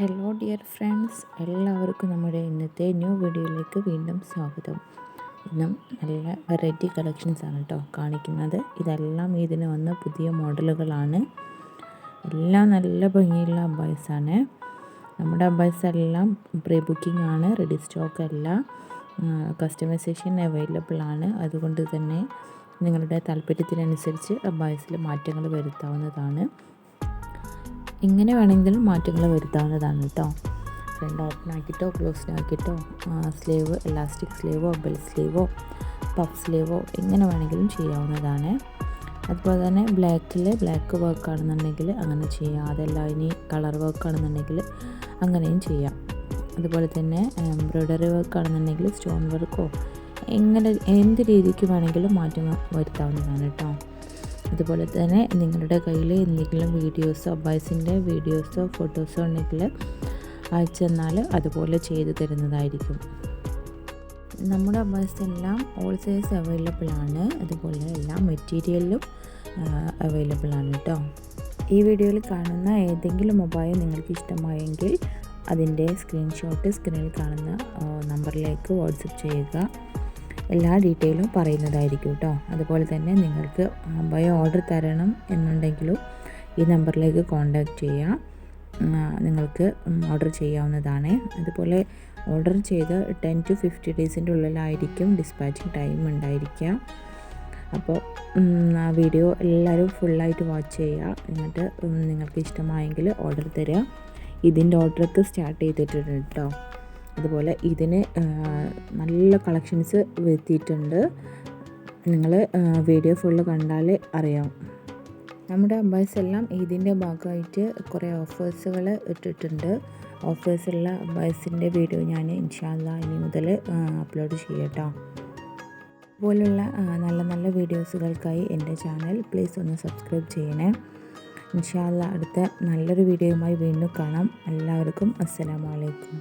Hello dear friends, എല്ലാവർക്കും നമ്മുടെ ഇന്നത്തെ ന്യൂ വീഡിയോയിലേക്ക് വീണ്ടും സ്വാഗതം. ഇന്നും നല്ല വെറൈറ്റി കളക്ഷൻസ് ആണ് കേട്ടോ കാണിക്കുന്നത്. ഇതെല്ലാം ഇതിന് വന്ന പുതിയ മോഡലുകളാണ്. എല്ലാം നല്ല ഭംഗിയുള്ള അബ്ബായസാണ്. നമ്മുടെ അബ്ബായസ് എല്ലാം പ്രീ ബുക്കിംഗ് ആണ്, റെഡി സ്റ്റോക്ക് അല്ല. കസ്റ്റമൈസേഷൻ അവൈലബിൾ ആണ്. അതുകൊണ്ട് തന്നെ നിങ്ങളുടെ താല്പര്യത്തിനനുസരിച്ച് അബ്ബായസിൽ മാറ്റങ്ങൾ വരുത്താവുന്നതാണ്. ഇങ്ങനെ വേണമെങ്കിലും മാറ്റങ്ങൾ വരുത്താവുന്നതാണ് കേട്ടോ. ഫ്രണ്ട് ഓപ്പൺ ആക്കിയിട്ടോ ക്ലോസ്ഡ് ആക്കിയിട്ടോ സ്ലീവ് എലാസ്റ്റിക് സ്ലീവോ ബെൽ സ്ലീവോ പഫ് സ്ലീവോ എങ്ങനെ വേണമെങ്കിലും ചെയ്യാവുന്നതാണ്. അതുപോലെ തന്നെ ബ്ലാക്ക് വർക്ക് ആണെന്നുണ്ടെങ്കിൽ അങ്ങനെ ചെയ്യാം. അതല്ല ഇനി കളർ വർക്ക് ആണെന്നുണ്ടെങ്കിൽ അങ്ങനെയും ചെയ്യാം. അതുപോലെ തന്നെ എംബ്രോയ്ഡറി വർക്ക് ആണെന്നുണ്ടെങ്കിൽ സ്റ്റോൺ വർക്കോ എങ്ങനെ എന്ത് രീതിക്ക് വേണമെങ്കിലും മാറ്റം വരുത്താവുന്നതാണ് കേട്ടോ. അതുപോലെ തന്നെ നിങ്ങളുടെ കയ്യിൽ എന്തെങ്കിലും വീഡിയോസോ അബ്ബായസിൻ്റെ വീഡിയോസോ ഫോട്ടോസോ ഉണ്ടെങ്കിൽ അയച്ചു തന്നാൽ അതുപോലെ ചെയ്തു തരുന്നതായിരിക്കും. നമ്മുടെ അബ്ബായസ് എല്ലാം ഓൾ സൈസ് അവൈലബിൾ ആണ്. അതുപോലെ എല്ലാ മെറ്റീരിയലിലും അവൈലബിൾ ആണ് കേട്ടോ. ഈ വീഡിയോയിൽ കാണുന്ന ഏതെങ്കിലും മൊബൈൽ നിങ്ങൾക്ക് ഇഷ്ടമായെങ്കിൽ അതിൻ്റെ സ്ക്രീൻഷോട്ട് സ്ക്രീനിൽ കാണുന്ന നമ്പറിലേക്ക് വാട്സപ്പ് ചെയ്യുക. എല്ലാ ഡീറ്റെയിലും പറയുന്നതായിരിക്കും കേട്ടോ. അതുപോലെ തന്നെ നിങ്ങൾക്ക് ബയോ ഓർഡർ തരണം എന്നുണ്ടെങ്കിലും ഈ നമ്പറിലേക്ക് കോൺടാക്റ്റ് ചെയ്യാം. നിങ്ങൾക്ക് ഓർഡർ ചെയ്യാവുന്നതാണ്. അതുപോലെ ഓർഡർ ചെയ്ത് 10 to 50 ഡേയ്സിൻ്റെ ഉള്ളിലായിരിക്കും ഡിസ്പാച്ചിങ് ടൈം ഉണ്ടായിരിക്കുക. അപ്പോൾ ആ വീഡിയോ എല്ലാവരും ഫുള്ളായിട്ട് വാച്ച് ചെയ്യുക. എന്നിട്ട് നിങ്ങൾക്ക് ഇഷ്ടമായെങ്കിൽ ഓർഡർ തരിക. ഇതിൻ്റെ ഓർഡറൊക്കെ സ്റ്റാർട്ട് ചെയ്തിട്ടുണ്ട് കേട്ടോ. അതുപോലെ ഇതിന് നല്ല കളക്ഷൻസ് വരുത്തിയിട്ടുണ്ട്. നിങ്ങൾ വീഡിയോ ഫുള്ള് കണ്ടാൽ അറിയാം. നമ്മുടെ അബ്ബായസ് എല്ലാം ഇതിൻ്റെ ഭാഗമായിട്ട് കുറേ ഓഫേഴ്സുകൾ ഇട്ടിട്ടുണ്ട്. ഓഫേഴ്സുള്ള അബ്ബായസിൻ്റെ വീഡിയോ ഞാൻ ഇൻഷാ അല്ലാഹ് ഇനി മുതൽ അപ്ലോഡ് ചെയ്യാം കേട്ടോ. അതുപോലുള്ള നല്ല നല്ല വീഡിയോസുകൾക്കായി എൻ്റെ ചാനൽ പ്ലീസ് ഒന്ന് സബ്സ്ക്രൈബ് ചെയ്യണേ. ഇൻഷാ അല്ലാഹ് അടുത്ത നല്ലൊരു വീഡിയോയുമായി വീണ്ടും കാണാം. എല്ലാവർക്കും അസ്സലാമു അലൈക്കും.